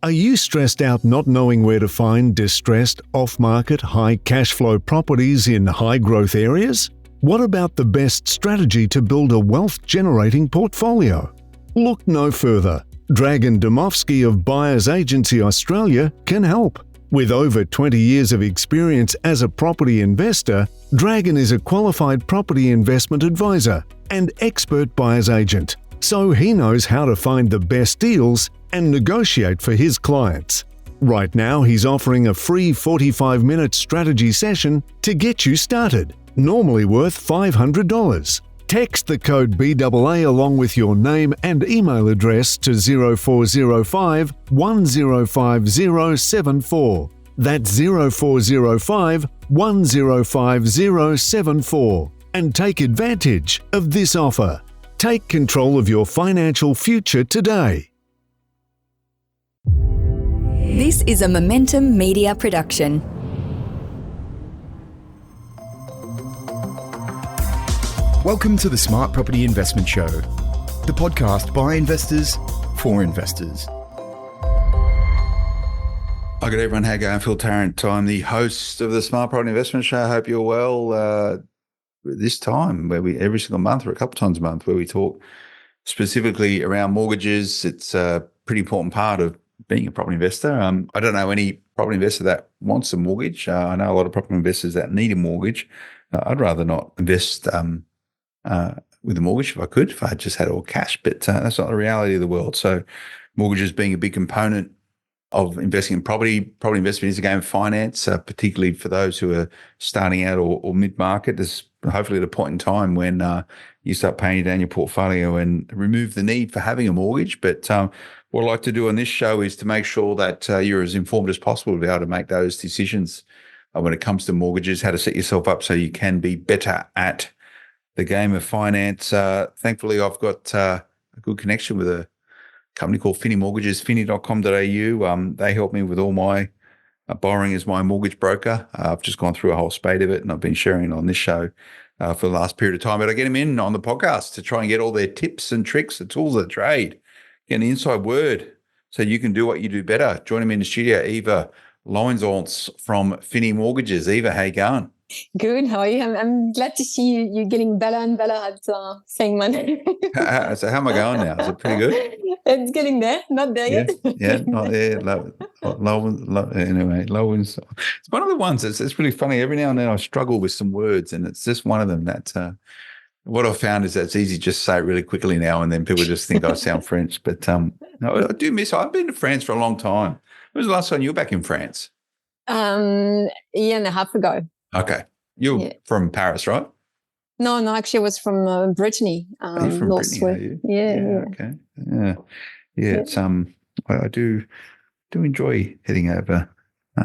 Are you stressed out not knowing where to find distressed, off-market, high cash flow properties in high-growth areas? What about the best strategy to build a wealth-generating portfolio? Look no further. Dragan Domovsky of Buyers Agency Australia can help. With over 20 years of experience as a property investor, Dragan is a qualified property investment advisor and expert buyer's agent, so he knows how to find the best deals and negotiate for his clients. Right now, he's offering a free 45-minute strategy session to get you started, normally worth $500. Text the code BAA along with your name and email address to 0405 105074. That's 0405 105074. And take advantage of this offer. Take control of your financial future today. This is a Momentum Media production. Welcome to the Smart Property Investment Show, the podcast by investors for investors. Hi, good everyone. How you going? Phil Tarrant. I'm the host of the Smart Property Investment Show. I hope you're well. This time, where we every single month or a couple times a month, where we talk specifically around mortgages. It's a pretty important part of being a property investor. I don't know any property investor that wants a mortgage. I know a lot of property investors that need a mortgage. I'd rather not invest with a mortgage if I could, if I just had all cash, but that's not the reality of the world. So mortgages being a big component of investing in property. Property investment is a game of finance, particularly for those who are starting out or mid-market. There's hopefully at a point in time when you start paying down your portfolio and remove the need for having a mortgage. But what I like to do on this show is to make sure that you're as informed as possible to be able to make those decisions when it comes to mortgages, how to set yourself up so you can be better at the game of finance. Thankfully, I've got a good connection with a company called Finny Mortgages, finny.com.au. They help me with all my borrowing as my mortgage broker. I've just gone through a whole spate of it, and I've been sharing it on this show for the last period of time. But I get them in on the podcast to try and get all their tips and tricks, the tools of the trade, get an inside word so you can do what you do better. Join them in the studio, Eva Lowenzontz from Finny Mortgages. Eva, how you going? Good. How are you? I'm glad to see you getting better and better at saying my name. So how am I going now? Is it pretty good? It's getting there. Not there yet. Yeah, not there. Anyway, it's one of the ones it's really funny. Every now and then I struggle with some words, and it's just one of them that what I've found is that it's easy to just say it really quickly now, and then people just think I sound French. But no, I do miss. I've been to France for a long time. When was the last time you were back in France? A year and a half ago. Okay. You're from Paris, right? No, actually I was from Brittany. Are you from Brittany, are you? Yeah. Okay. Yeah. It's I do enjoy heading over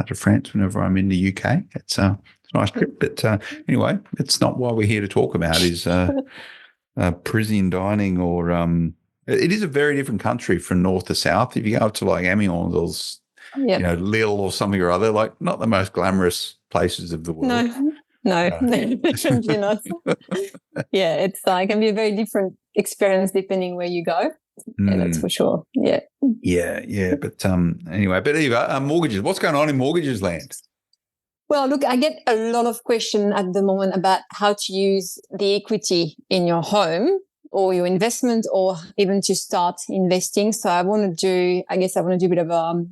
to France whenever I'm in the UK. It's a nice trip. But anyway, it's not what we're here to talk about is Parisian dining or it is a very different country from north to south. If you go up to like Amiens or Lille or something or other, like not the most glamorous places of the world. No, definitely not. Yeah, it can be a very different experience depending where you go. Yeah, that's for sure. Yeah. Yeah. But anyway, Eva, mortgages. What's going on in mortgages land? Well, look, I get a lot of questions at the moment about how to use the equity in your home or your investment, or even to start investing. So I want to do a bit of a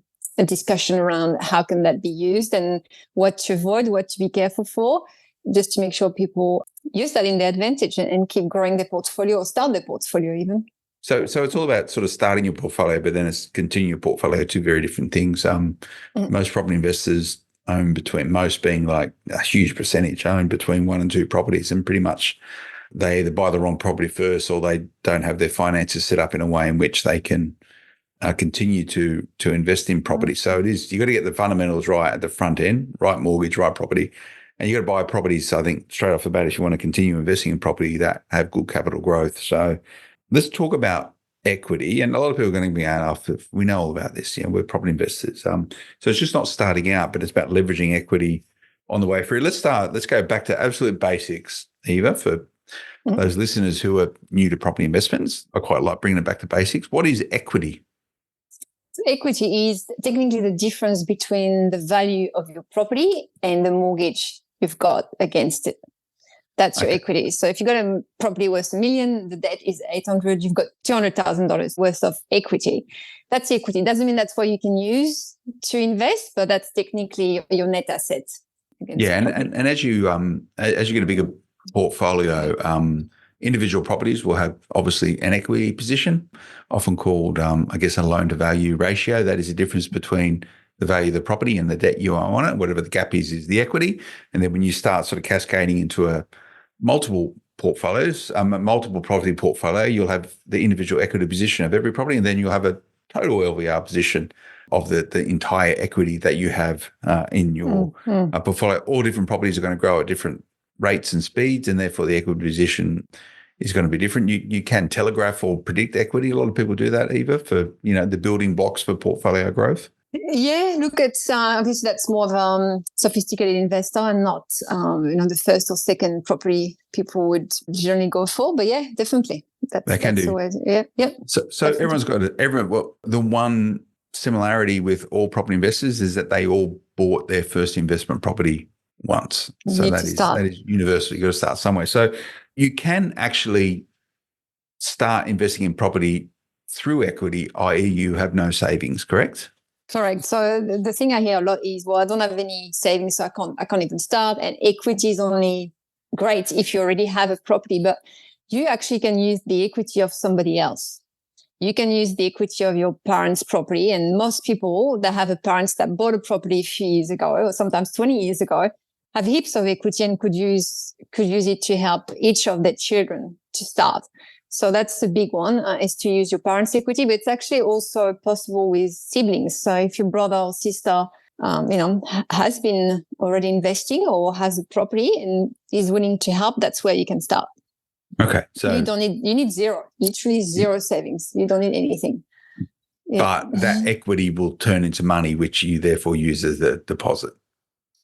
discussion around how can that be used and what to avoid, what to be careful for, just to make sure people use that in their advantage and keep growing their portfolio or start their portfolio even. So it's all about sort of starting your portfolio, but then it's continuing your portfolio, two very different things. Most property investors own most being like a huge percentage, own between 1 and 2 properties, and pretty much they either buy the wrong property first or they don't have their finances set up in a way in which they can continue to invest in property. So you got to get the fundamentals right at the front end, right mortgage, right property. And you got to buy properties, I think, straight off the bat if you want to continue investing in property that have good capital growth. So let's talk about equity. And a lot of people are going to be out if we know all about this. We're property investors. So it's just not starting out, but it's about leveraging equity on the way through. Let's go back to absolute basics, Eva, for those listeners who are new to property investments. I quite like bringing it back to basics. What is equity? So equity is technically the difference between the value of your property and the mortgage you've got against it. That's your equity. So if you've got a property worth $1 million, the debt is 800, you've got $200,000 worth of equity. That's equity. It doesn't mean that's what you can use to invest, but that's technically your net asset. Yeah, and as you get a bigger portfolio, individual properties will have obviously an equity position, often called, I guess, a loan to value ratio. That is the difference between the value of the property and the debt you owe on it. Whatever the gap is the equity. And then when you start sort of cascading into multiple portfolios, multiple property portfolio, you'll have the individual equity position of every property, and then you'll have a total LVR position of the entire equity that you have in your portfolio. All different properties are going to grow at different rates and speeds, and therefore the equity position is going to be different. You can telegraph or predict equity. A lot of people do that, Eva, for the building blocks for portfolio growth. Yeah, look, it's obviously that's more of a sophisticated investor and not the first or second property people would generally go for. But yeah, definitely, they can do. Yeah. So everyone's got the one similarity with all property investors is that they all bought their first investment property once. So that is universal. You've got to start somewhere. So you can actually start investing in property through equity, i.e. you have no savings, correct? Correct. So the thing I hear a lot is, well, I don't have any savings, so I can't even start. And equity is only great if you already have a property, but you actually can use the equity of somebody else. You can use the equity of your parents' property. And most people that have a parents that bought a property a few years ago, or sometimes 20 years ago, have heaps of equity and could use it to help each of their children to start. So that's the big one, is to use your parents' equity, but it's actually also possible with siblings. So if your brother or sister, has been already investing or has a property and is willing to help, that's where you can start. Okay. So you need zero, literally zero savings. You don't need anything. Yeah. But that equity will turn into money, which you therefore use as a deposit.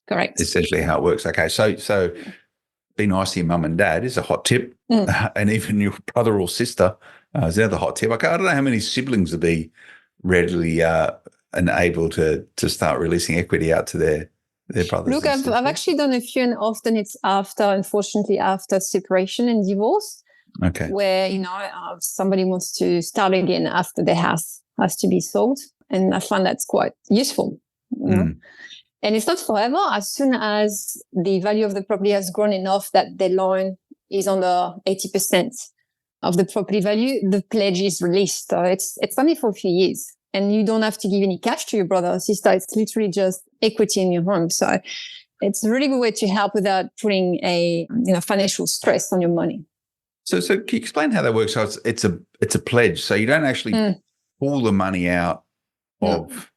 Correct. Essentially how it works. Okay. So be nice to your mum and dad is a hot tip. And even your brother or sister is another hot tip. I don't know how many siblings would be readily and able to start releasing equity out to their brothers. Look, I've actually done a few, and often it's unfortunately after separation and divorce. Okay. Where, somebody wants to start again after their house has to be sold. And I find that's quite useful. And it's not forever. As soon as the value of the property has grown enough that the loan is under 80% of the property value, the pledge is released. So it's only for a few years. And you don't have to give any cash to your brother or sister. It's literally just equity in your home. So it's a really good way to help without putting a financial stress on your money. So can you explain how that works? So it's a pledge. So you don't actually pull the money out of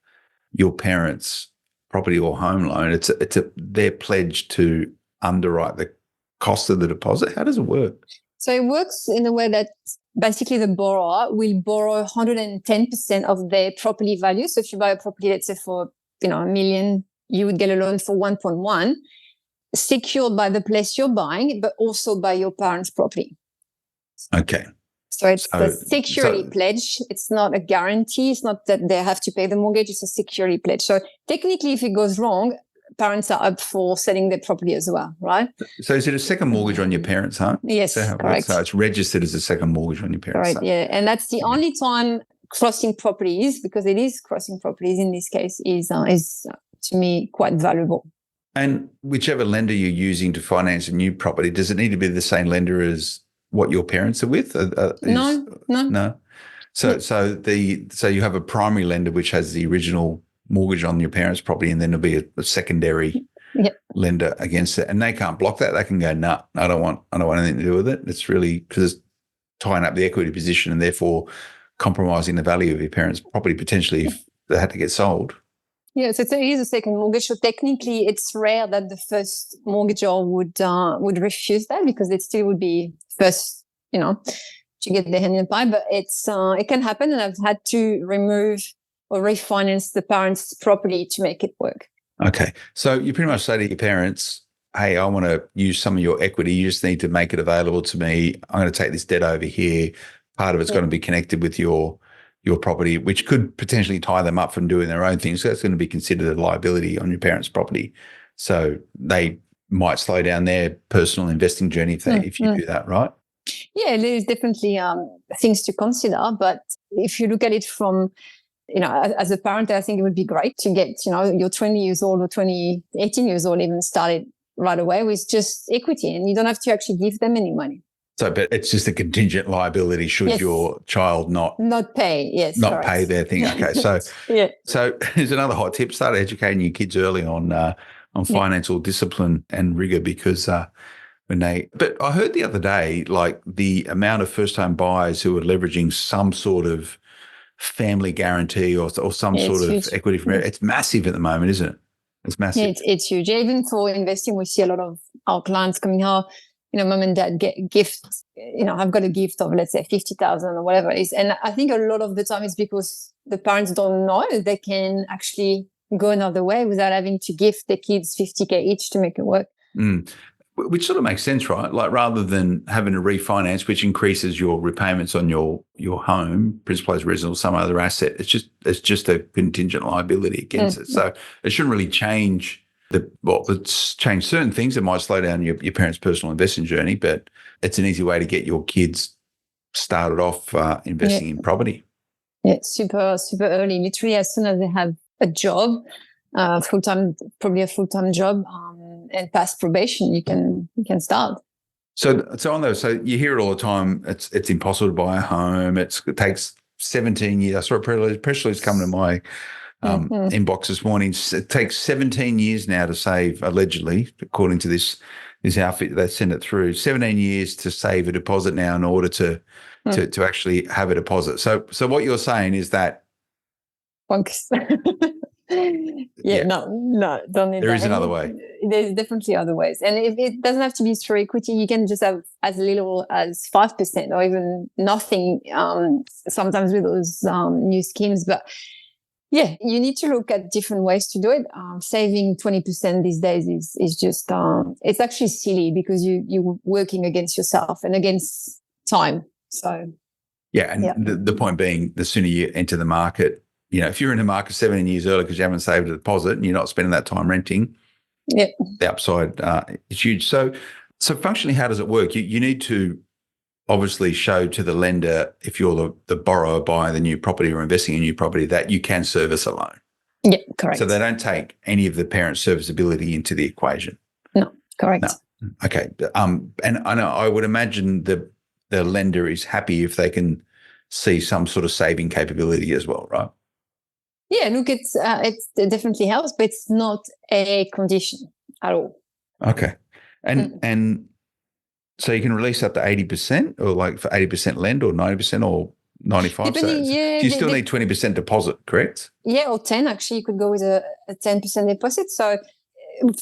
your parents' property or home loan. It's their pledge to underwrite the cost of the deposit. How does it work? So it works in a way that basically the borrower will borrow 110% of their property value. So if you buy a property, let's say for $1 million, you would get a loan for 1.1, secured by the place you're buying, but also by your parents' property. Okay. So it's a security pledge. It's not a guarantee. It's not that they have to pay the mortgage. It's a security pledge. So technically, if it goes wrong, parents are up for selling their property as well, right? So is it a second mortgage on your parents' home? Yes, correct. So it's registered as a second mortgage on your parents' home. Yeah. And that's the only time crossing properties, because it is crossing properties in this case, is to me quite valuable. And whichever lender you're using to finance a new property, does it need to be the same lender as what your parents are with? No. So you have a primary lender which has the original mortgage on your parents' property, and then there'll be a secondary lender against it, and they can't block that. They can go, no, I don't want anything to do with it. It's really because it's tying up the equity position and therefore compromising the value of your parents' property potentially if they had to get sold. Yes, it is a second mortgage. So technically, it's rare that the first mortgagor would refuse that, because it still would be first, to get their hand in the pie. But it can happen, and I've had to remove or refinance the parents' property to make it work. Okay. So you pretty much say to your parents, hey, I want to use some of your equity. You just need to make it available to me. I'm going to take this debt over here. Part of it's going to be connected with your your property, which could potentially tie them up from doing their own things. So that's going to be considered a liability on your parents' property. So they might slow down their personal investing journey if you do that, right? Yeah, there's definitely things to consider. But if you look at it from, as a parent, I think it would be great to get, you're 20 years old or 18 years old, even started right away with just equity, and you don't have to actually give them any money. So, but it's just a contingent liability should your child not pay. Yes, not correct. pay their thing. Okay, so So here's another hot tip: start educating your kids early on financial discipline and rigor, because But I heard the other day, like the amount of first-time buyers who are leveraging some sort of family guarantee or some sort of huge. equity from it. It's massive at the moment, isn't it? It's massive. Yeah, it's huge. Even for investing, we see a lot of our clients coming out, mom and dad get gifts. I've got a gift of, let's say, 50,000 or whatever it is. And I think a lot of the time it's because the parents don't know they can actually go another way without having to gift their kids 50K each to make it work. Which sort of makes sense, right? Like rather than having to refinance, which increases your repayments on your home, principal as residence, or some other asset, it's just a contingent liability against it. So it shouldn't really change it's changed certain things. It might slow down your parents' personal investing journey, but it's an easy way to get your kids started off investing in property. Yeah, super, super early. Literally as soon as they have a job, probably a full-time job, and past probation, you can start. So on those, so you hear it all the time. It's impossible to buy a home. It takes 17 years. I saw a press release come to my inbox this morning. It takes 17 years now to save, allegedly, according to this outfit that sent it through. 17 years to save a deposit now in order to actually have a deposit. So what you're saying is that. No, don't need that. There is another way. There's definitely other ways. And if it doesn't have to be through equity, you can just have as little as 5% or even nothing, sometimes with those new schemes. But yeah, you need to look at different ways to do it. Saving 20% these days is just, it's actually silly because you're working against yourself and against time. So. Yeah, and the point being, the sooner you enter the market, if you're in the market 17 years early because you haven't saved a deposit and you're not spending that time renting, the upside is huge. So functionally, how does it work? You need to obviously show to the lender, if you're the borrower buying the new property or investing in new property, that you can service a loan. Yeah, correct. So they don't take any of the parent serviceability into the equation. No, correct. No. Okay. And I know I would imagine the lender is happy if they can see some sort of saving capability as well, right? Yeah, look, it definitely helps, but it's not a condition at all. Okay. And so you can release up to 80% or like for 80% lend or 90% or 95%. So you still need 20% deposit, correct? Yeah, or 10 actually. You could go with a 10% deposit. So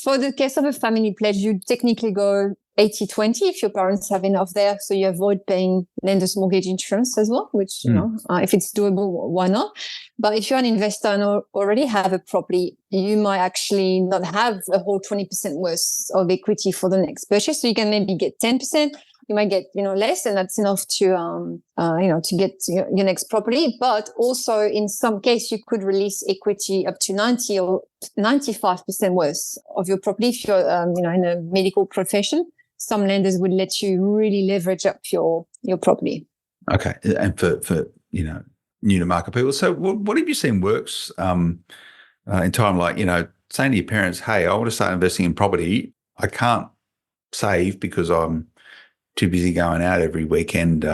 for the case of a family pledge, you technically go 80-20 if your parents have enough there. So you avoid paying lender's mortgage insurance as well, which, if it's doable, why not? But if you're an investor and already have a property, you might actually not have a whole 20% worth of equity for the next purchase. So you can maybe get 10%. You might get, less, and that's enough to, to get your next property. But also in some case, you could release equity up to 90 or 95% worth of your property if you're, in a medical profession. Some lenders would let you really leverage up your property. Okay. And for new to market people. So what have you seen works in time, like, saying to your parents, hey, I want to start investing in property. I can't save because I'm too busy going out every weekend,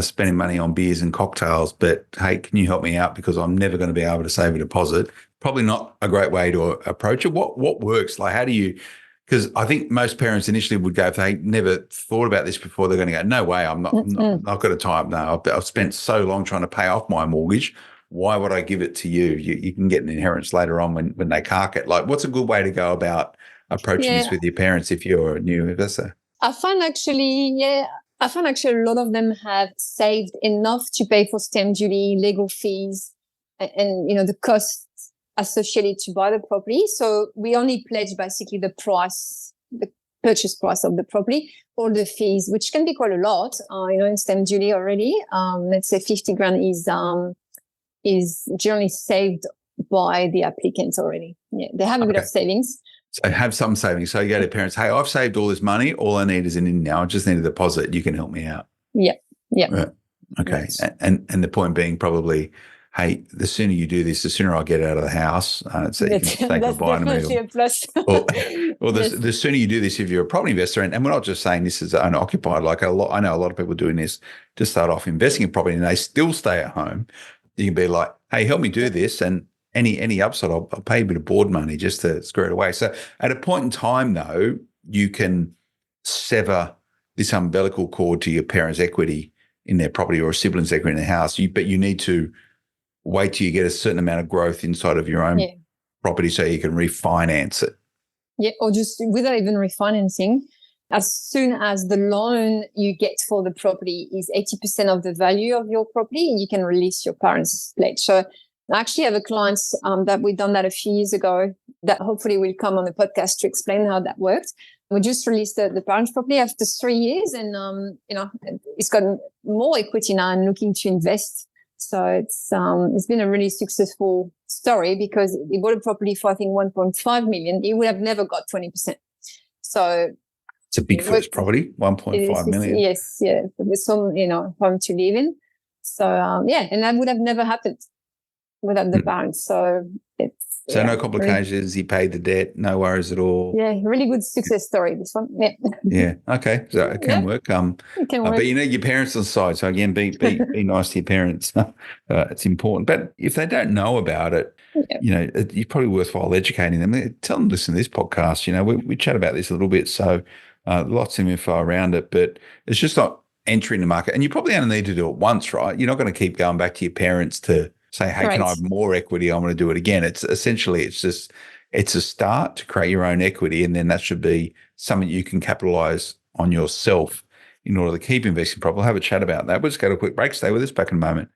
spending money on beers and cocktails. But, hey, can you help me out because I'm never going to be able to save a deposit? Probably not a great way to approach it. What works? Like, how do you – because I think most parents initially would go, if they never thought about this before, they're going to go, no way, I'm not going to tie up. No, I've spent so long trying to pay off my mortgage. Why would I give it to you? You can get an inheritance later on when they cark it. Like, what's a good way to go about approaching this with your parents if you're a new investor? I find actually a lot of them have saved enough to pay for stamp duty, legal fees, and the costs associated to buy the property. So we only pledge basically the price, the purchase price of the property, or the fees, which can be quite a lot, in stamp duty already. Let's say 50 grand is generally saved by the applicants already. Yeah, they have a bit of savings. So have some savings. So you go to parents, hey, I've saved all this money. All I need is an in now. I just need a deposit. You can help me out. Yeah. Right. Okay. Yes. And the point being probably, hey, the sooner you do this, the sooner I get out of the house. So you can say goodbye to me. Definitely a plus. or the sooner you do this, if you're a property investor, and we're not just saying this is owner-occupied. Like I know a lot of people doing this to start off investing in property, and they still stay at home. You can be like, hey, help me do this, and any upside, I'll pay a bit of board money just to square it away. So at a point in time, though, you can sever this umbilical cord to your parents' equity in their property or a sibling's equity in the house. But you need to wait till you get a certain amount of growth inside of your own property so you can refinance it. Yeah, or just without even refinancing, as soon as the loan you get for the property is 80% of the value of your property, you can release your parents' pledge. So I actually have a client that we've done that a few years ago that hopefully will come on the podcast to explain how that worked. We just released the parents' property after 3 years, and it's got more equity now and looking to invest. So it's been a really successful story because he bought a property for I think 1.5 million. He would have never got 20%. So it's a big first property, 1.5 million. Yes, yeah, with some home to live in. So and that would have never happened without the parents. So no complications. He paid the debt, no worries at all. Yeah, really good success story, this one. Yeah. Yeah. Okay. So it can work. It can work. But you need your parents on the side. So again, be nice to your parents. It's important. But if they don't know about it, it's probably worthwhile educating them. Tell them, listen to this podcast. We chat about this a little bit. So lots of info around it, but it's just not entering the market. And you probably only need to do it once, right? You're not going to keep going back to your parents to say, hey, Can I have more equity? I'm going to do it again. It's a start to create your own equity. And then that should be something you can capitalize on yourself in order to keep investing properly. We'll have a chat about that. We'll just go to a quick break. Stay with us, back in a moment.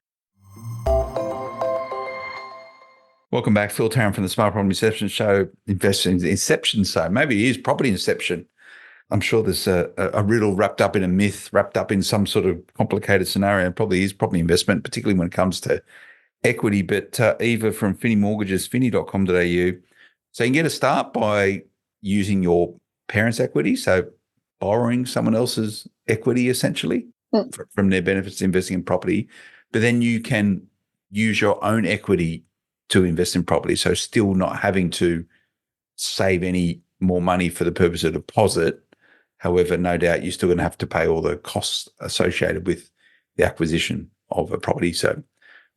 Welcome back. Phil Tarrant from the Smart Property Inception Show, Investing Inception. So maybe it is property inception. I'm sure there's a riddle wrapped up in a myth, wrapped up in some sort of complicated scenario. It probably is property investment, particularly when it comes to equity. But Eva from Finny Mortgages, finny.com.au. So you can get a start by using your parents' equity, so borrowing someone else's equity essentially from their benefits investing in property. But then you can use your own equity to invest in property, so still not having to save any more money for the purpose of deposit. However, no doubt you're still going to have to pay all the costs associated with the acquisition of a property,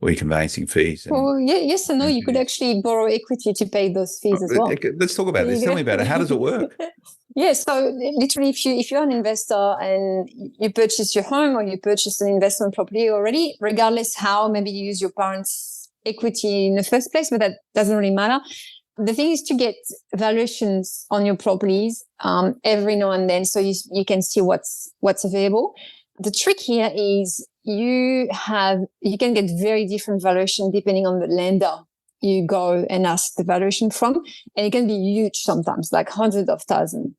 or your conveyancing fees. Yes and no. You could actually borrow equity to pay those fees as well. Let's talk about this. Tell me about it. How does it work? Yeah, so literally, if you're an investor and you purchase your home or you purchase an investment property already, regardless how maybe you use your parents' equity in the first place, but that doesn't really matter. The thing is to get valuations on your properties every now and then, so you can see what's available. The trick here is you can get very different valuation depending on the lender you go and ask the valuation from, and it can be huge sometimes, like hundreds of thousands,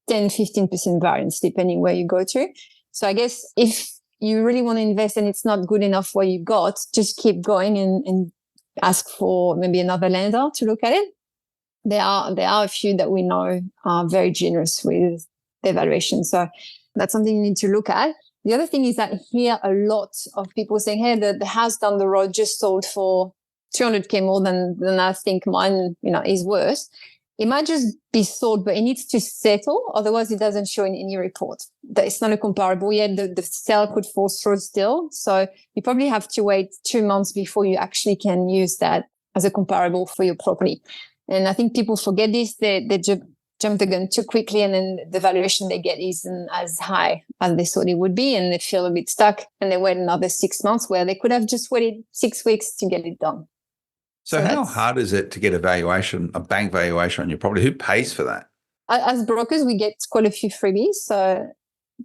10-15% variance depending where you go to. So I guess if you really want to invest and it's not good enough what you got, just keep going and ask for maybe another lender to look at it. There are a few that we know are very generous with their valuation. So that's something you need to look at. The other thing is that I hear a lot of people saying, hey, the house down the road just sold for 200K more than I think mine, is worth. It might just be sold, but it needs to settle. Otherwise, it doesn't show in any report. That it's not a comparable yet. The sale could fall through still. So you probably have to wait 2 months before you actually can use that as a comparable for your property. And I think people forget this. They jump the gun too quickly, and then the valuation they get isn't as high as they thought it would be, and they feel a bit stuck, and they wait another 6 months where they could have just waited 6 weeks to get it done. So how hard is it to get a bank valuation on your property? Who pays for that? As brokers, we get quite a few freebies, so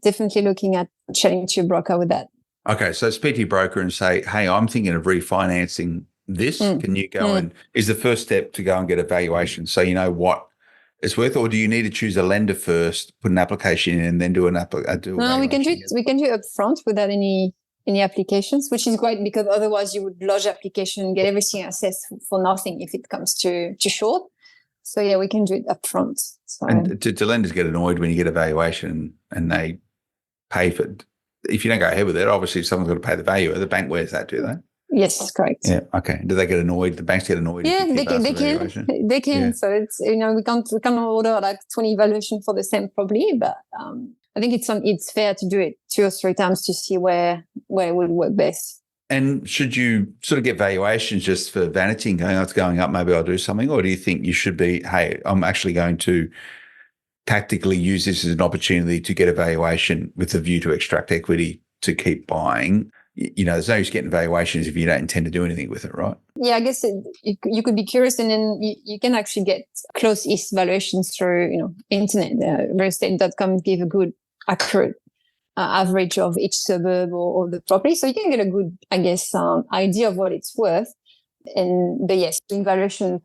definitely looking at chatting to your broker with that. Okay, so speak to your broker and say, hey, I'm thinking of refinancing this. Can you go and is the first step to go and get a valuation so you know what it's worth, or do you need to choose a lender first, put an application in, and then do do a No, we can do valuation? it. We can do it upfront without any applications, which is great because otherwise you would lodge application and get everything assessed for nothing if it comes to short. So yeah, we can do it upfront. So And do lenders get annoyed when you get a valuation and they pay for it? If you don't go ahead with it, obviously someone's got to pay the value. The bank wears that, do they? yes, correct. Yeah. Okay. Do they get annoyed? The banks get annoyed? Yeah, if you they keep can. They asking can. valuation? They can. Yeah. So it's we can't order like 20 evaluation for the same property, but I think it's fair to do it 2 or 3 times to see where it would work best. And should you sort of get valuations just for vanity and going, oh, it's going up, maybe I'll do something? Or do you think you should be, hey, I'm actually going to tactically use this as an opportunity to get a valuation with a view to extract equity to keep buying? There's no use getting valuations if you don't intend to do anything with it, right? Yeah, I guess you could be curious, and then you can actually get close-ist valuations through internet. Realestate.com give a good, accurate average of each suburb or the property, so you can get a good, I guess, idea of what it's worth. But yes, doing valuation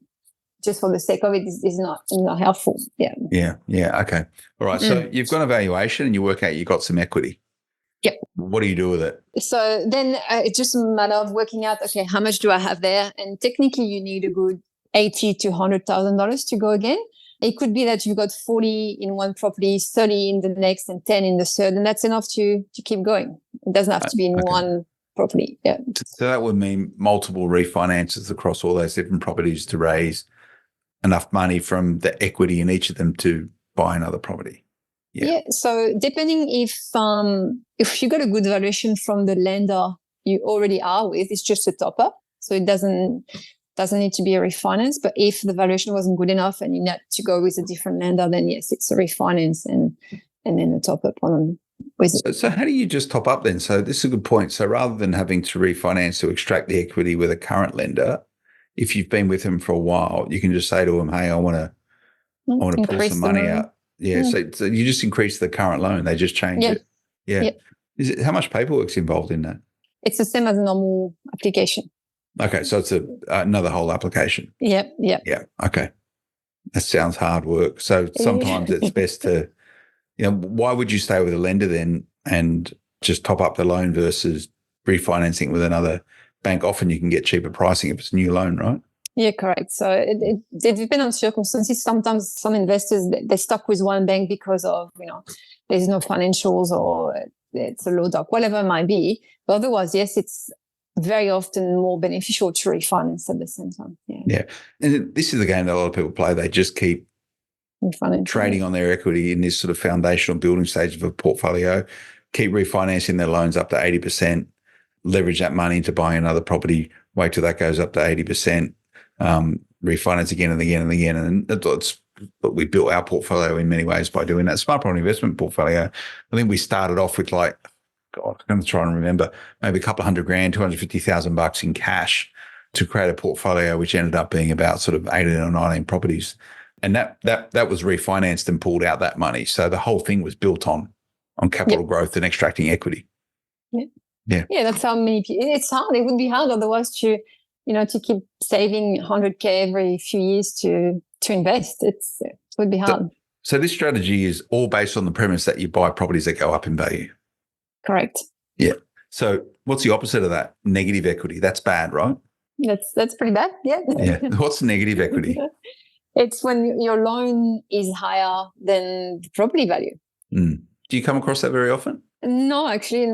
just for the sake of it is not helpful. Yeah. Yeah. Okay. All right. So you've got a valuation and you work out you got some equity. Yep. What do you do with it? So then it's just a matter of working out, okay, how much do I have there? And technically you need a good $80,000 to $100,000 to go again. It could be that you've got 40 in one property, 30 in the next, and 10 in the third, and that's enough to keep going. It doesn't have to be in one property. Yeah. So that would mean multiple refinances across all those different properties to raise enough money from the equity in each of them to buy another property. Yeah. So depending if you got a good valuation from the lender you already are with, it's just a top up. So it doesn't need to be a refinance. But if the valuation wasn't good enough and you need to go with a different lender, then yes, it's a refinance and then a top up on with it. So how do you just top up then? So this is a good point. So rather than having to refinance to extract the equity with a current lender, if you've been with them for a while, you can just say to them, hey, I want to pull some money out. Yeah. So you just increase the current loan. They just change it. Yeah. Yep. How much paperwork's involved in that? It's the same as a normal application. Okay. So it's another whole application. Yep. Yeah. Okay. That sounds hard work. So sometimes it's best to, why would you stay with a lender then and just top up the loan versus refinancing with another bank? Often you can get cheaper pricing if it's a new loan, right? Yeah, correct. So it depends on circumstances. Sometimes some investors, they're stuck with one bank because of, there's no financials or it's a low doc, whatever it might be. But otherwise, yes, it's very often more beneficial to refinance at the same time. Yeah. And this is the game that a lot of people play. They just keep trading on their equity in this sort of foundational building stage of a portfolio, keep refinancing their loans up to 80%, leverage that money into buying another property, wait till that goes up to 80%. Refinance again and again and again. And that's what we built our portfolio in many ways by doing that. Smart property investment portfolio, I think we started off with I'm going to try and remember, maybe a couple of $100,000, $250,000 in cash to create a portfolio, which ended up being about sort of 18 or 19 properties. And that was refinanced and pulled out that money. So the whole thing was built on capital growth and extracting equity. Yeah. Yeah, that's how many people, it's hard. It would be hard otherwise to keep saving 100K every few years to invest. It would be hard. So this strategy is all based on the premise that you buy properties that go up in value. Correct. Yeah. So what's the opposite of that? Negative equity. That's bad, right? That's pretty bad. Yeah. Yeah. What's negative equity? It's when your loan is higher than the property value. Do you come across that very often? No, actually,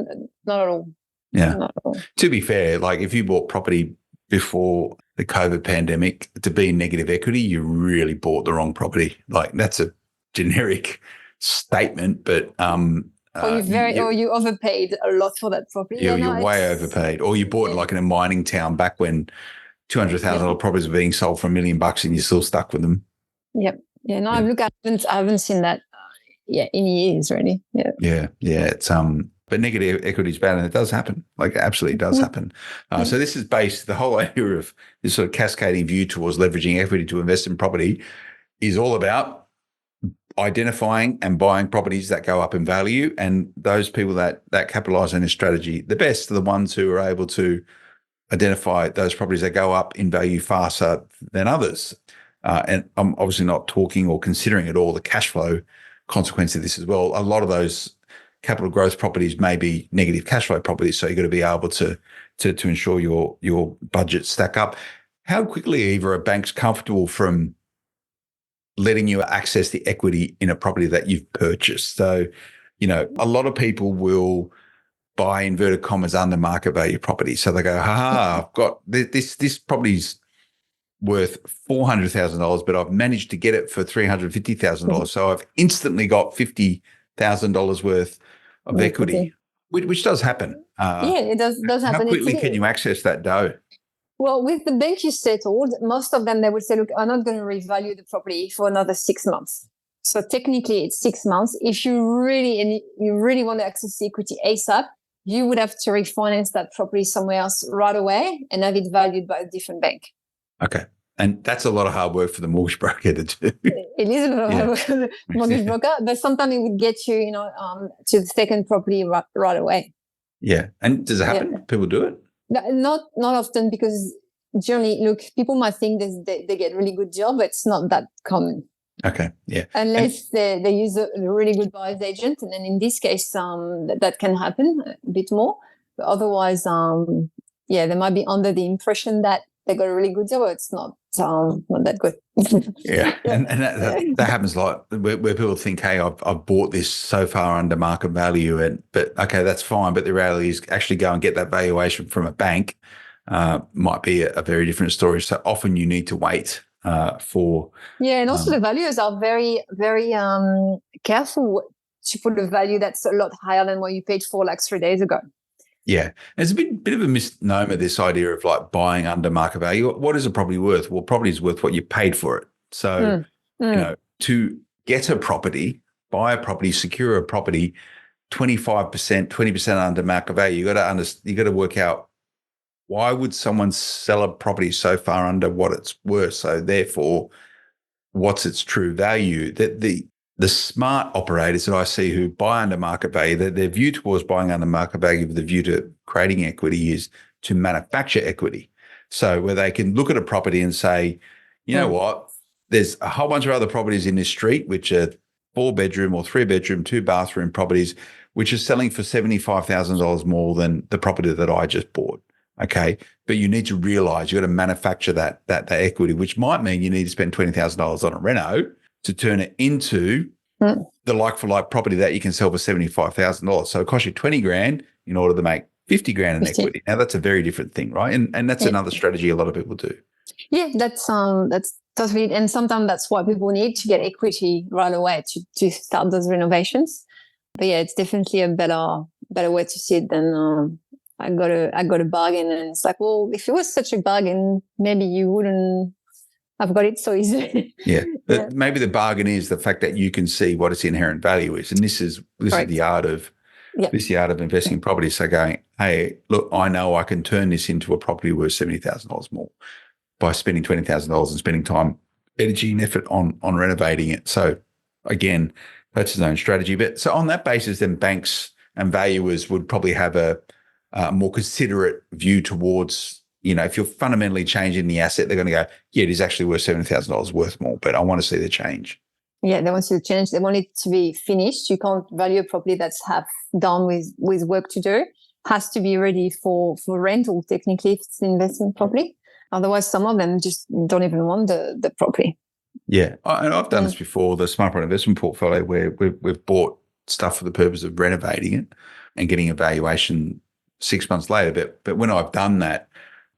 not at all. Yeah. Not at all. To be fair, like if you bought property before the COVID pandemic, to be negative equity, you really bought the wrong property. Like that's a generic statement, but or you overpaid a lot for that property. You're way overpaid, or you bought like in a mining town back when $200,000 properties were being sold for $1 million, and you're still stuck with them. Yep. Yeah. No, I haven't seen that. In years, really. Yeah. Yeah. It's but negative equity is bad, and it does happen. Like, it absolutely does happen. So this is based, the whole idea of this sort of cascading view towards leveraging equity to invest in property is all about identifying and buying properties that go up in value. And those people that capitalize on this strategy, the best are the ones who are able to identify those properties that go up in value faster than others. and I'm obviously not talking or considering at all the cash flow consequence of this as well. A lot of those capital growth properties may be negative cash flow properties, so you've got to be able to ensure your budgets stack up. How quickly, Eva, are banks comfortable from letting you access the equity in a property that you've purchased? So, a lot of people will buy inverted commas under market value property. So they go, I've got this property's worth $400,000, but I've managed to get it for $350,000. So I've instantly got $50,000 worth of equity, which does happen. It does happen. How quickly can you access that dough? Well, with the bank you settled, most of them, they would say, look, I'm not going to revalue the property for another 6 months. So technically it's 6 months. If you really want to access the equity ASAP, you would have to refinance that property somewhere else right away and have it valued by a different bank. Okay. And that's a lot of hard work for the mortgage broker to do. It is a lot of hard work for the mortgage broker, but sometimes it would get you, to the second property right away. Yeah. And does it happen? Yeah. People do it? Not often, because generally, look, people might think they get a really good job, but it's not that common. Okay, yeah. Unless they use a really good buyer's agent, and then in this case, that can happen a bit more. But otherwise, they might be under the impression that they got a really good job, but it's not that good. Yeah, and that happens a lot where people think, hey, I've bought this so far under market value, but okay, that's fine. But the reality is actually go and get that valuation from a bank might be a very different story. So often you need to wait for. Yeah, and also the valuers are very, very careful to put a value that's a lot higher than what you paid for like 3 days ago. Yeah. There's a bit of a misnomer, this idea of like buying under market value. What is a property worth? Well, property is worth what you paid for it. So, to get a property, buy a property, secure a property, 25%, 20% under market value, you got to work out, why would someone sell a property so far under what it's worth? So therefore, what's its true value? That the smart operators that I see who buy under market value, their view towards buying under market value with the view to creating equity is to manufacture equity. So where they can look at a property and say, you know what, there's a whole bunch of other properties in this street, which are 4-bedroom or 3-bedroom, 2-bathroom properties, which are selling for $75,000 more than the property that I just bought. Okay. But you need to realize you've got to manufacture that equity, which might mean you need to spend $20,000 on a reno to turn it into the like-for-like property that you can sell for $75,000. So it costs you $20,000 in order to make $50,000 in equity. Now that's a very different thing, right? And that's another strategy a lot of people do. Yeah, that's totally, and sometimes that's what people need to get equity right away to start those renovations. But yeah, it's definitely a better way to see it than I got a bargain, and it's like, well, if it was such a bargain, maybe you wouldn't have got it so easily. Yeah. Maybe the bargain is the fact that you can see what its inherent value is. And this is the art of investing in property. So going, hey, look, I know I can turn this into a property worth $70,000 more by spending $20,000 and spending time, energy and effort on renovating it. So again, that's his own strategy. But so on that basis, then banks and valuers would probably have a more considerate view towards, if you're fundamentally changing the asset, they're going to go, yeah, it is actually worth $70,000 worth more, but I want to see the change. Yeah, they want to see the change. They want it to be finished. You can't value a property that's half done with work to do. Has to be ready for rental, technically, if it's an investment property. Otherwise, some of them just don't even want the property. Yeah, and I've done this before, the Smart Property Investment Portfolio, where we've bought stuff for the purpose of renovating it and getting a valuation 6 months later. But when I've done that,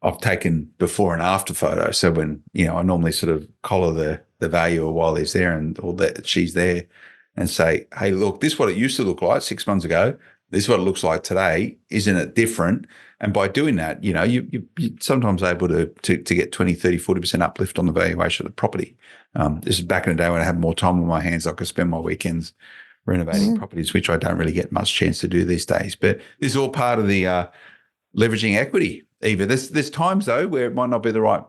I've taken before and after photos. So when, I normally sort of collar the valuer while he's there or that she's there and say, hey, look, this is what it used to look like 6 months ago. This is what it looks like today. Isn't it different? And by doing that, you're sometimes able to get 20, 30, 40% uplift on the valuation of the property. This is back in the day when I had more time on my hands. I could spend my weekends renovating properties, which I don't really get much chance to do these days. But this is all part of the leveraging equity, Eva. There's times, though, where it might not be the right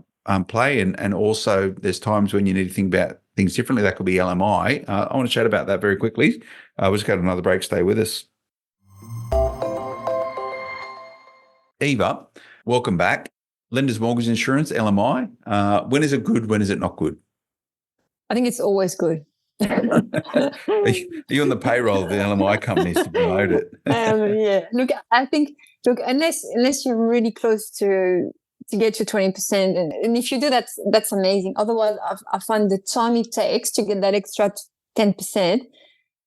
play, and also there's times when you need to think about things differently. That could be LMI. I want to chat about that very quickly. We'll just go to another break. Stay with us. Eva, welcome back. Lenders Mortgage Insurance, LMI. When is it good? When is it not good? I think it's always good. Are you on the payroll of the LMI companies to promote it? Yeah. Look, I think, unless you're really close to get to 20%, and if you do that, that's amazing. Otherwise, I find the time it takes to get that extra 10%,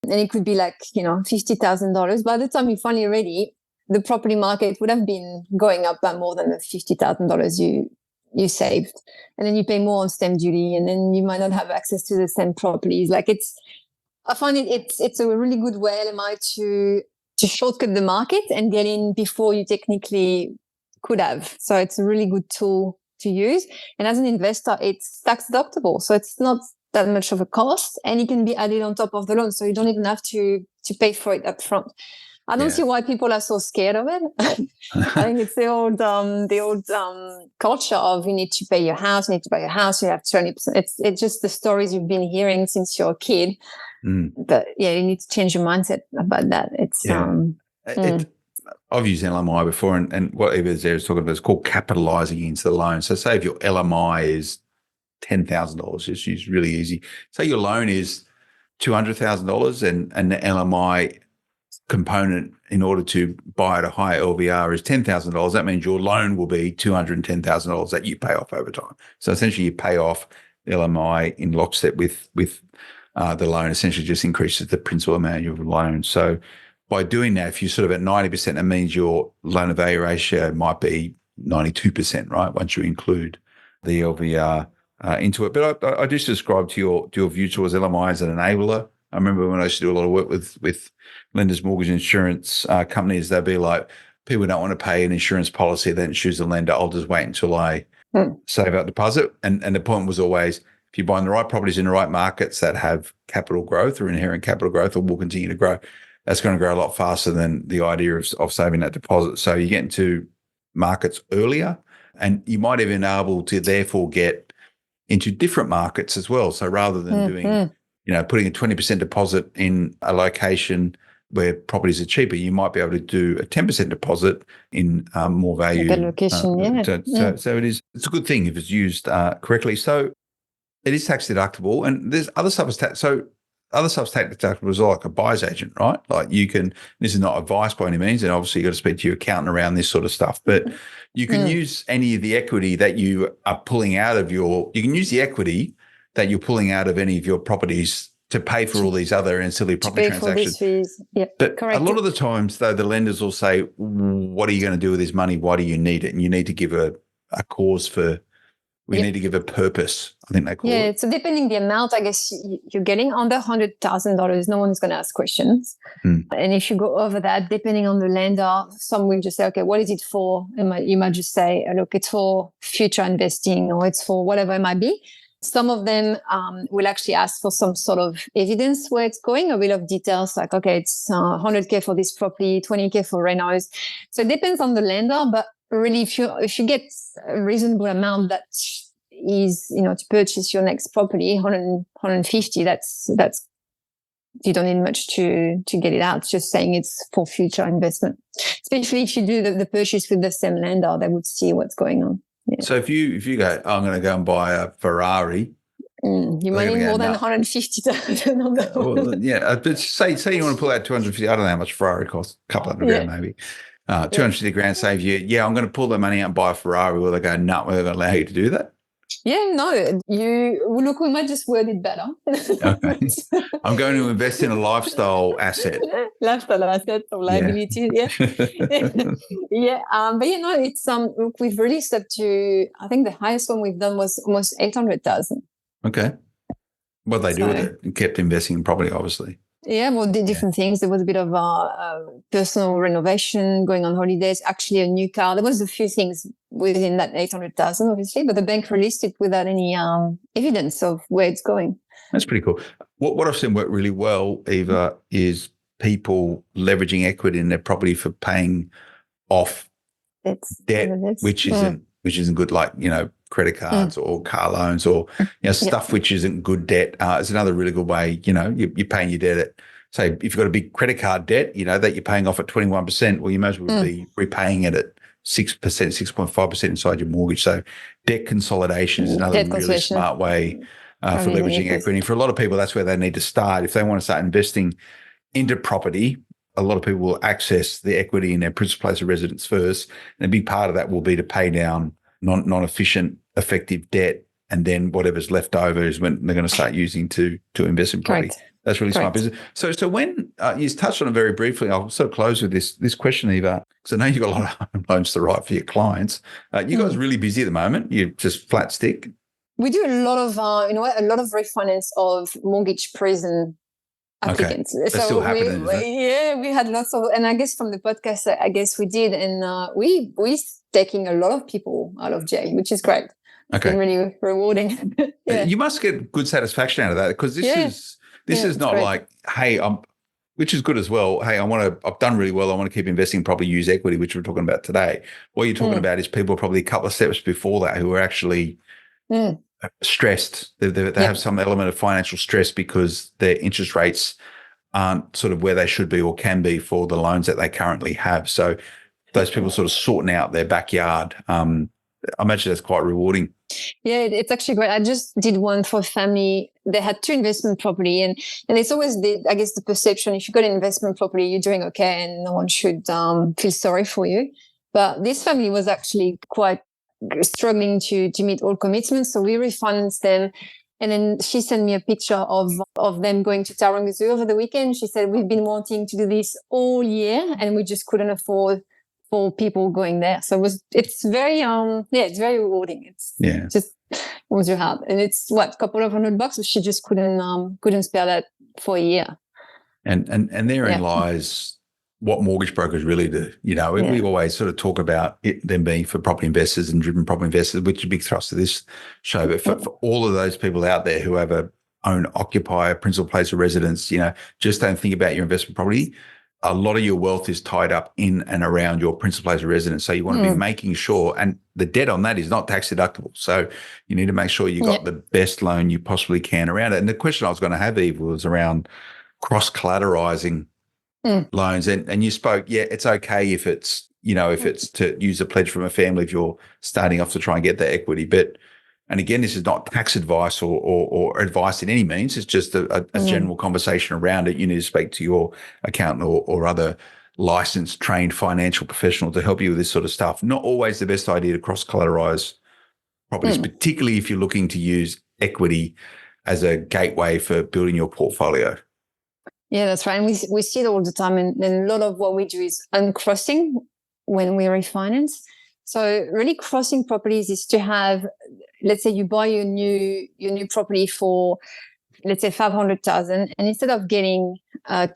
and it could be like, $50,000. By the time you're finally ready, the property market would have been going up by more than the $50,000 you saved. And then you pay more on stamp duty, and then you might not have access to the same properties. Like I find it's a really good way, LMI, to shortcut the market and get in before you technically could have. So it's a really good tool to use. And as an investor, it's tax deductible. So it's not that much of a cost, and it can be added on top of the loan. So you don't even have to pay for it up front. I don't see why people are so scared of it. I think it's the old culture of you need to pay your house, you have 20%. It's just the stories you've been hearing since you're a kid. But you need to change your mindset about that. I've used LMI before, and what Eva there is talking about is called capitalizing against the loan. So say if your LMI is $10,000, just use really easy. Say your loan is $200,000 and the LMI component in order to buy at a higher LVR is $10,000. That means your loan will be $210,000 that you pay off over time. So essentially, you pay off LMI in lockstep with the loan. Essentially, just increases the principal amount of your loan. So by doing that, if you're sort of at 90%, that means your loan to value ratio might be 92%, right? Once you include the LVR into it. But I just described to your view towards LMI as an enabler. I remember when I used to do a lot of work with lenders, mortgage insurance companies, they'd be like, people don't want to pay an insurance policy, they didn't choose a lender. I'll just wait until I save up deposit. And the point was always, if you're buying the right properties in the right markets that have capital growth or inherent capital growth or will continue to grow, that's going to grow a lot faster than the idea of saving that deposit. So you get into markets earlier, and you might even be able to therefore get into different markets as well. So rather than doing putting a 20% deposit in a location where properties are cheaper, you might be able to do a 10% deposit in more value. A good location, So it's a good thing if it's used correctly. So it is tax deductible, and there's other stuff is tax. So other stuff's tax deductible is like a buyer's agent, right? Like this is not advice by any means, and obviously you've got to speak to your accountant around this sort of stuff, but you can use any of the equity that you are pulling out of you can use the equity that you're pulling out of any of your properties to pay for all these other ancillary property transactions. For these fees. Yep, but correct. A lot of the times, though, the lenders will say, what are you going to do with this money? Why do you need it? And you need to give a cause for, need to give a purpose, I think they call it. Yeah, so depending the amount, I guess you're getting under $100,000, no one's going to ask questions. And if you go over that, depending on the lender, some will just say, okay, what is it for? You might just say, look, it's for future investing, or it's for whatever it might be. Some of them will actually ask for some sort of evidence where it's going, a bit of details like, okay, it's 100K for this property, 20K for renos. So it depends on the lender, but really if you get a reasonable amount that is, to purchase your next property, 150, that's you don't need much to get it out. It's just saying it's for future investment. Especially if you do the purchase with the same lender, they would see what's going on. Yeah. So if you go, I'm going to go and buy a Ferrari, you might need more than 150,000 on that one. Yeah, but say you want to pull out 250. I don't know how much Ferrari costs, a couple hundred grand maybe. 250 grand save you. Yeah, I'm going to pull the money out and buy a Ferrari. Will they go, no, we're going to allow you to do that? Yeah, no. We might just word it better. Okay. I'm going to invest in a lifestyle asset. Lifestyle asset or liability, yeah. But it's look, we've released up to, I think the highest one we've done was almost 800,000. Okay. What they do with it? You kept investing in property, obviously. Yeah, well, did different things. There was a bit of personal renovation, going on holidays, actually a new car. There was a few things within that 800,000, obviously, but the bank released it without any evidence of where it's going. That's pretty cool. What I've seen work really well, Eva, is people leveraging equity in their property for paying off debt, which isn't good, like, credit cards or car loans or stuff which isn't good debt. It's another really good way. You're paying your debt at, say, if you've got a big credit card debt, that you're paying off at 21%, well, you may as well be repaying it at 6%, 6.5% inside your mortgage. So debt consolidation is another really smart way for leveraging equity. For a lot of people, that's where they need to start. If they want to start investing into property, a lot of people will access the equity in their principal place of residence first. And a big part of that will be to pay down non-efficient, effective debt. And then whatever's left over is when they're going to start using to invest in property. Correct. That's really smart business. So when you touched on it very briefly, I'll sort of close with this question, Eva, because I know you've got a lot of home loans to write for your clients. You guys are really busy at the moment. You're just flat stick. We do a lot of, a lot of refinance of mortgage prison applicants. Okay. That's still happening, isn't it? Yeah, we had lots of, and I guess from the podcast, I guess we did, and we're taking a lot of people out of jail, which is great. It's been really rewarding. Yeah. You must get good satisfaction out of that, because this is not great. Like, hey, which is good as well. Hey, I've done really well. I want to keep investing, probably use equity, which we're talking about today. What you're talking about is people probably a couple of steps before that who are actually stressed. They have some element of financial stress because their interest rates aren't sort of where they should be or can be for the loans that they currently have. So those people sort of sorting out their backyard. I imagine that's quite rewarding. Yeah, it's actually great. I just did one for a family. They had 2 investment property, and it's always the perception, if you've got an investment property, you're doing okay and no one should feel sorry for you. But this family was actually quite struggling to meet all commitments. So we refinanced them. And then she sent me a picture of them going to Taronga Zoo over the weekend. She said, we've been wanting to do this all year and we just couldn't afford for people going there. So it's very it's very rewarding. It's just was your heart. And it's a couple of $100, but she just couldn't spare that for a year. And therein lies what mortgage brokers really do. We always sort of talk about them being for property investors and driven property investors, which is a big thrust of this show. But for all of those people out there who have a owner-occupier, principal place of residence, just don't think about your investment property. A lot of your wealth is tied up in and around your principal place of residence. So you want to be making sure, and the debt on that is not tax deductible. So you need to make sure you got the best loan you possibly can around it. And the question I was going to have, Eve, was around cross-collateralizing loans. And you spoke, it's okay if it's, if it's to use a pledge from a family, if you're starting off to try and get that equity. But, and again, this is not tax advice or advice in any means. It's just a general conversation around it. You need to speak to your accountant or other licensed, trained financial professional to help you with this sort of stuff. Not always the best idea to cross-collateralize properties, particularly if you're looking to use equity as a gateway for building your portfolio. Yeah, that's right. And we see it all the time. And a lot of what we do is uncrossing when we refinance. So really crossing properties is to have, let's say you buy your new property for, let's say 500,000, and instead of getting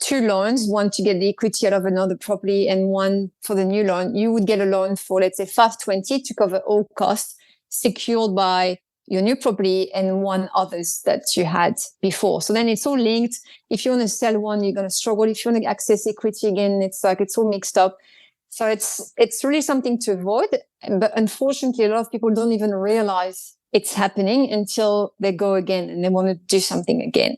2 loans, one to get the equity out of another property and one for the new loan, you would get a loan for, let's say 520 to cover all costs, secured by your new property and one others that you had before. So then it's all linked. If you want to sell one, you're going to struggle. If you want to access equity again, it's all mixed up. So it's really something to avoid. But unfortunately, a lot of people don't even realize it's happening until they go again and they want to do something again.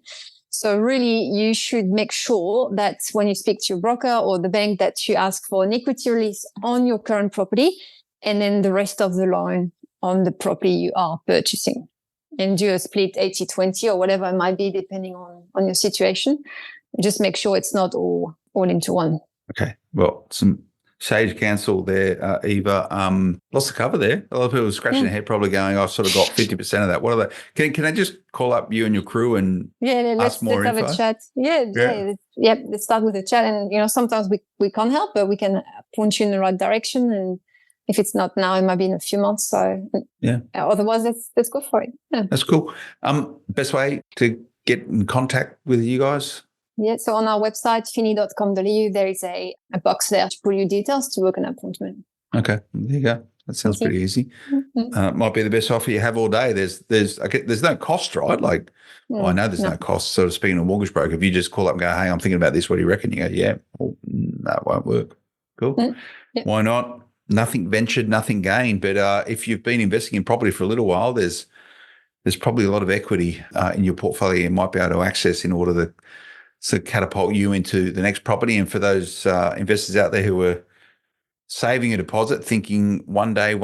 So really, you should make sure that when you speak to your broker or the bank that you ask for an equity release on your current property and then the rest of the loan on the property you are purchasing, and do a split 80-20 or whatever it might be, depending on your situation. Just make sure it's not all into one. Okay. Well, some sage counsel there, Eva. Lots to cover there. A lot of people are scratching their head probably going, I've sort of got 50% of that. What are they? Can I just call up you and your crew and ask more info? Let's have a chat. Let's start with a chat. And, sometimes we can't help, but we can point you in the right direction. And if it's not now, it might be in a few months. So otherwise, let's go for it. Yeah. That's cool. Best way to get in contact with you guys? Yeah, so on our website, fini.com.au, there is a box there to put your details to book an appointment. Okay, there you go. That sounds pretty easy. Might be the best offer you have all day. There's no cost, right? Like, I know there's no cost. Sort of speaking to a mortgage broker, if you just call up and go, hey, I'm thinking about this, what do you reckon? You go, that won't work. Cool. Why not? Nothing ventured, nothing gained. But if you've been investing in property for a little while, there's probably a lot of equity in your portfolio you might be able to access in order to catapult you into the next property. And for those investors out there who are saving a deposit, thinking one day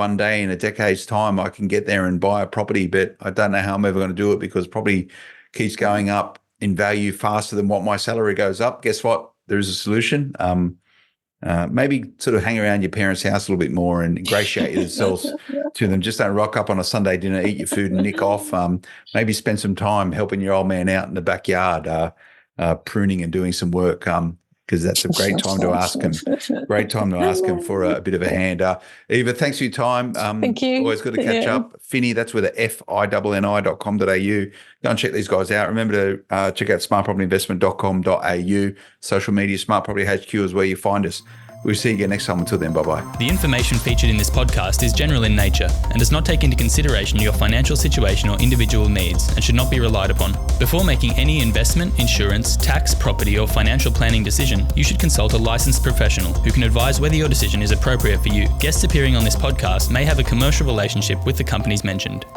in a decade's time, I can get there and buy a property, but I don't know how I'm ever going to do it because property keeps going up in value faster than what my salary goes up. Guess what? There is a solution. Maybe sort of hang around your parents' house a little bit more and ingratiate yourselves to them. Just don't rock up on a Sunday dinner, eat your food and nick off. Maybe spend some time helping your old man out in the backyard, pruning and doing some work. Because that's a great time to ask him. Great time to ask him for a bit of a hand. Eva, thanks for your time. Thank you. Always good to catch up. Finny, that's with a FINNI.com.au. Go and check these guys out. Remember to check out smartpropertyinvestment.com.au. Social media, Smart Property HQ is where you find us. We'll see you again next time. Until then, bye-bye. The information featured in this podcast is general in nature and does not take into consideration your financial situation or individual needs and should not be relied upon. Before making any investment, insurance, tax, property, or financial planning decision, you should consult a licensed professional who can advise whether your decision is appropriate for you. Guests appearing on this podcast may have a commercial relationship with the companies mentioned.